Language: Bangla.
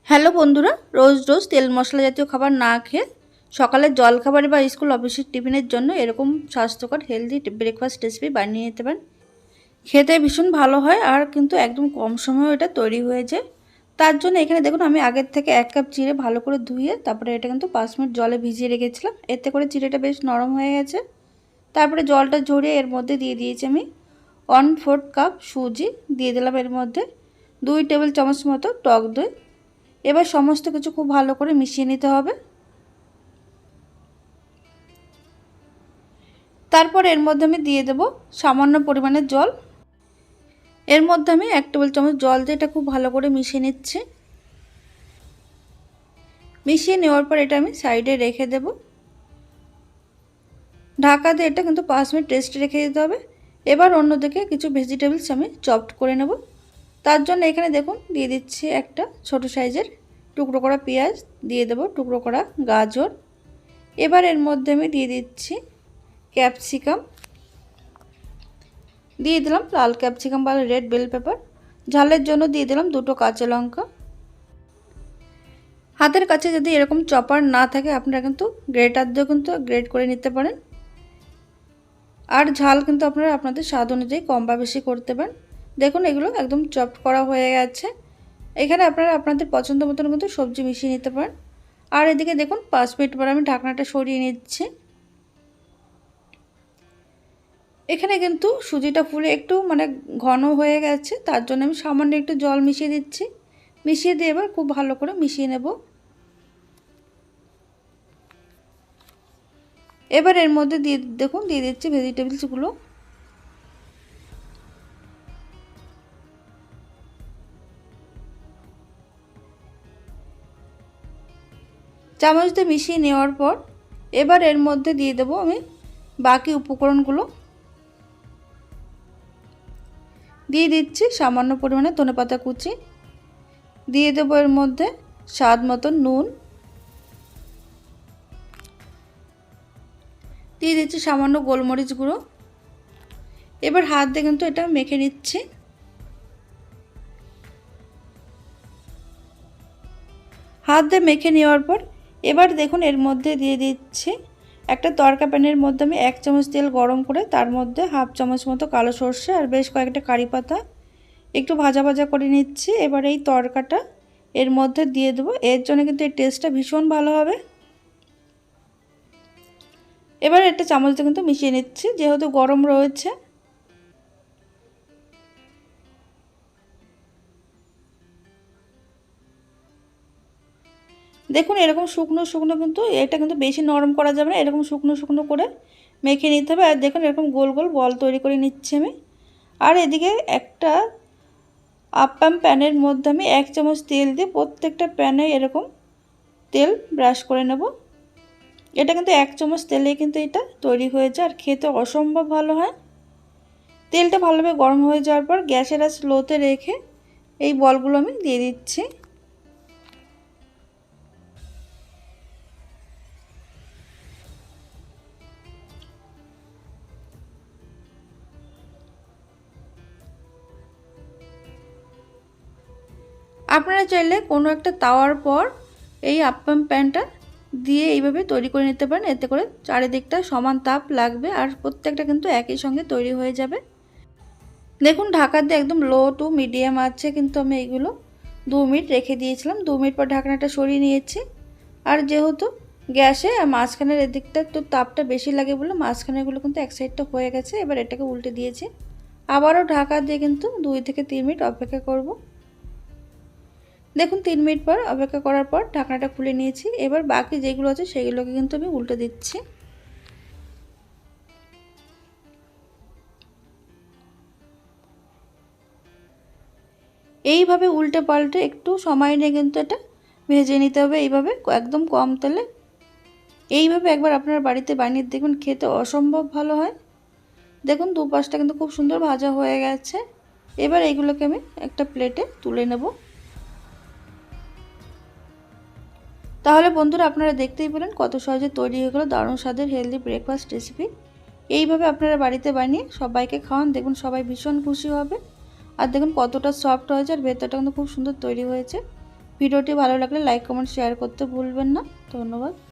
হ্যালো বন্ধুরা, রোজ রোজ তেল মশলা জাতীয় খাবার না খেয়ে সকালের জলখাবার বা স্কুল অফিসের টিফিনের জন্য এরকম স্বাস্থ্যকর হেলদি ব্রেকফাস্ট রেসিপি বানিয়ে নিতে পারেন। খেতে ভীষণ ভালো হয় আর কিন্তু একদম কম সময়ে এটা তৈরি হয়ে যায়। তার জন্য এখানে দেখুন আমি আগের থেকে 1 কাপ চিড়ে ভালো করে ধুয়ে তারপরে এটা কিন্তু 5 মিনিট জলে ভিজিয়ে রেখেছিলাম। এতে করে চিড়েটা বেশ নরম হয়ে গেছে। তারপরে জলটা ঝরিয়ে এর মধ্যে দিয়ে দিয়েছি আমি 1/4 কাপ সুজি, দিয়ে দিলাম এর মধ্যে 2 টেবিল চামচ মতো টক দই। এবার সমস্ত কিছু খুব ভালো করে মিশিয়ে নিতে হবে। তারপর এর মধ্যে আমি দিয়ে দেব সামান্য পরিমাণে জল। এর মধ্যে আমি 1 টেবিল চামচ জল দিয়ে এটা খুব ভালো করে মিশিয়ে নিচ্ছি। মিশিয়ে নেওয়ার পর এটা আমি সাইডে রেখে দেব। ঢাকা দিয়ে এটা কিন্তু 5 মিনিট রেস্টে রেখে দিতে হবে। এবার অন্যদিকে কিছু ভেজিটেবলস আমি চপড করে নেব। তার জন্য এখানে দেখুন দিয়ে দিচ্ছি একটা ছোট সাইজের টুকরো করা পেঁয়াজ, দিয়ে দেব টুকরো করা গাজর। এবার এর মধ্যে আমি দিয়ে দিচ্ছি ক্যাপসিকাম, দিয়ে দিলাম লাল ক্যাপসিকাম বা রেড বেল পেপার। ঝালের জন্য দিয়ে দিলাম 2টো কাঁচা লঙ্কা। হাতের কাছে যদি এরকম চপার না থাকে আপনারা কিন্তু গ্রেটার দিয়ে কিন্তু গ্রেট করে নিতে পারেন। আর ঝাল কিন্তু আপনারা আপনাদের স্বাদ অনুযায়ী কম বা বেশি করতে পারেন। দেখুন এগুলো একদম চপড করা হয়ে গেছে। এখানে আপনারা আপনাদের পছন্দ মতন কিন্তু সবজি মিশিয়ে নিতে পারেন। আর এদিকে দেখুন 5 মিনিট পর আমি ঢাকনাটা সরিয়ে নিচ্ছি। এখানে কিন্তু সুজিটা ফুলে একটু ঘন হয়ে গেছে, তার জন্য আমি সামান্য একটু জল মিশিয়ে দিচ্ছি। মিশিয়ে দিয়ে এবার খুব ভালো করে মিশিয়ে নেব। এবার এর মধ্যে দেখুন দিয়ে দিচ্ছি ভেজিটেবলসগুলো। চামচ দিয়ে মিশিয়ে নেওয়ার পর এবার এর মধ্যে দিয়ে দেবো আমি বাকি উপকরণগুলো। দিয়ে দিচ্ছি সামান্য পরিমাণে ধনেপাতা কুচি, দিয়ে দেবো এর মধ্যে স্বাদ মতো নুন, দিয়ে দিচ্ছি সামান্য গোলমরিচ গুঁড়ো। এবার হাত দিয়ে কিন্তু এটা মেখে নিচ্ছি। হাত দিয়ে মেখে নেওয়ার পর এবার দেখুন এর মধ্যে দিয়ে দিচ্ছি একটা তড়কা প্যানের মধ্যে আমি 1 চামচ তেল গরম করে তার মধ্যে হাফ চামচ মতো কালো সর্ষে আর বেশ কয়েকটা কারি পাতা একটু ভাজা ভাজা করে নিচ্ছি। এবার এই তড়কাটা এর মধ্যে দিয়ে দেবো, এর জন্য কিন্তু এই টেস্টটা ভীষণ ভালো হবে। এবার একটা চামচ দিয়ে কিন্তু মিশিয়ে নিচ্ছি যেহেতু গরম রয়েছে। দেখুন এরকম শুকনো শুকনো, কিন্তু এটা কিন্তু বেশি নরম করা যাবে না, এরকম শুকনো শুকনো করে মেখে নিতে হবে। আর দেখুন এরকম গোল গোল বল তৈরি করে নিচ্ছি আমি। আর এদিকে একটা আপ্পাম প্যানের মধ্যে আমি 1 চামচ তেল দিয়ে প্রত্যেকটা প্যানে এরকম তেল ব্রাশ করে নেব। এটা কিন্তু 1 চামচ তেলে কিন্তু এটা তৈরি হয়ে যায় আর খেতে অসম্ভব ভালো হয়। তেলটা ভালোভাবে গরম হয়ে যাওয়ার পর গ্যাসের আঁচ লোতে রেখে এই বলগুলো আমি দিয়ে দিচ্ছি। আপনারা চাইলে কোনো একটা তাওয়ার পর এই আপ্পাম প্যানটা দিয়ে এইভাবে তৈরি করে নিতে পারেন। এতে করে চারিদিকটা সমান তাপ লাগবে আর প্রত্যেকটা কিন্তু একই সঙ্গে তৈরি হয়ে যাবে। দেখুন ঢাকা দিয়ে একদম লো টু মিডিয়াম আছে কিন্তু আমি এইগুলো 2 মিনিট রেখে দিয়েছিলাম। 2 মিনিট পর ঢাকনাটা সরিয়ে নিয়েছি। আর যেহেতু গ্যাসে আর মাঝখানের এদিকটা একটু তাপটা বেশি লাগে বলে মাঝখানেরগুলো কিন্তু এক সাইডটা হয়ে গেছে। এবার এটাকে উল্টে দিয়েছি। আবারও ঢাকা দিয়ে কিন্তু 2 থেকে 3 মিনিট অপেক্ষা করব। দেখুন 3 মিনিট পর অপেক্ষা করার পর ঢাকনাটা খুলে নিয়েছি। এবার বাকি যেগুলো আছে সেগুলোকে কিন্তু আমি উল্টে দিচ্ছি। এইভাবে উল্টে পাল্টে একটু সময় নিয়ে কিন্তু এটা ভেজে নিতে হবে, এইভাবে একদম কম তেলে। এইভাবে একবার আপনার বাড়িতে বানিয়ে দেখবেন, খেতে অসম্ভব ভালো হয়। দেখুন দুপাশটা কিন্তু খুব সুন্দর ভাজা হয়ে গেছে। এবার এইগুলোকে আমি একটা প্লেটে তুলে নেব। তাহলে বন্ধুরা আপনারা দেখতেই পেলেন কত সহজে তৈরি হয়ে গেল দারুণ স্বাদের হেলদি ব্রেকফাস্ট রেসিপি। এইভাবে আপনারা বাড়িতে বানিয়ে সবাইকে খাওয়ান, দেখুন সবাই ভীষণ খুশি হবে। আর দেখুন কতটা সফট হয়েছে আর ভেতরটা কিন্তু খুব সুন্দর তৈরি হয়েছে। ভিডিওটি ভালো লাগলে লাইক কমেন্ট শেয়ার করতে ভুলবেন না। ধন্যবাদ।